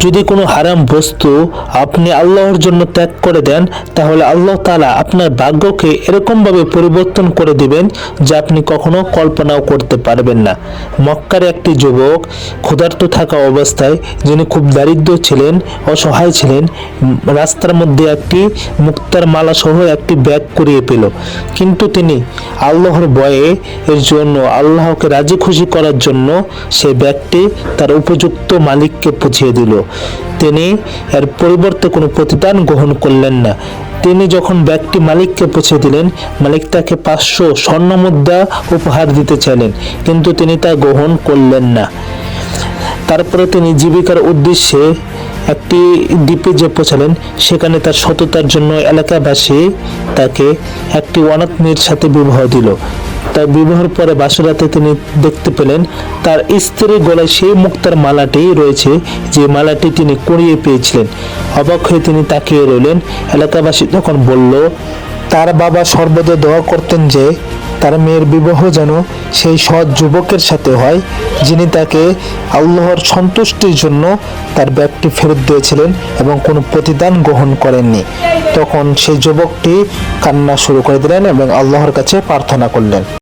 যদি কোনো হারাম বস্তু আপনি আল্লাহর জন্য ত্যাগ করে দেন, তাহলে আল্লাহ তাআলা আপনার ভাগ্যকে এরকমভাবে পরিবর্তন করে দিবেন যা আপনি কখনো কল্পনাও করতে পারবেন না। মক্কার একটি যুবক ক্ষুধার্ত থাকা অবস্থায়, যিনি খুব দারিদ্র ছিলেন, অসহায় ছিলেন, রাস্তার মধ্যে একটি মুক্তার মালা সহ একটি ব্যাগ কুড়িয়ে পেল। কিন্তু তিনি আল্লাহর ভয়ে, এর জন্য আল্লাহকে রাজি খুশি করার জন্য সেই ব্যাগটি তার উপযুক্ত মালিককে পৌঁছে দিল। তিনি এর পরিবর্তে কোনো প্রতিদান গ্রহণ করলেন না। তিনি যখন ব্যাগটি মালিককে পৌঁছে দিলেন, মালিক তাকে 500 স্বর্ণ মুদ্রা উপহার দিতে চাইলেন, কিন্তু তিনি তা গ্রহণ করলেন না। তারপরে তিনি জীবিকার উদ্দেশ্যে একটি দ্বীপে যে পৌঁছালেন, সেখানে তার সততার জন্য এলাকাবাসী তাকে একটি অনাথ মেয়ের সাথে বিবাহ দিল। তার বিবাহের পরে বাসরাতে তিনি দেখতে পেলেন তার স্ত্রীর গলায় সেই মুক্তার মালাটি রয়েছে, যে মালাটি তিনি কুড়িয়ে পেয়েছিলেন। অবাক হয়ে তিনি তাকিয়ে রইলেন। এলাকাবাসী তখন বলল, তার বাবা সর্বদা দোয়া করতেন যে তার মেয়ের বিবাহ যেন সেই সৎ যুবকের সাথে হয়, যিনি তাকে আল্লাহর সন্তুষ্টির জন্য তার ব্যাগটি ফেরত দিয়েছিলেন এবং কোনো প্রতিদান গ্রহণ করেননি। তখন সেই যুবকটি কান্না শুরু করে দিলেন এবং আল্লাহর কাছে প্রার্থনা করলেন।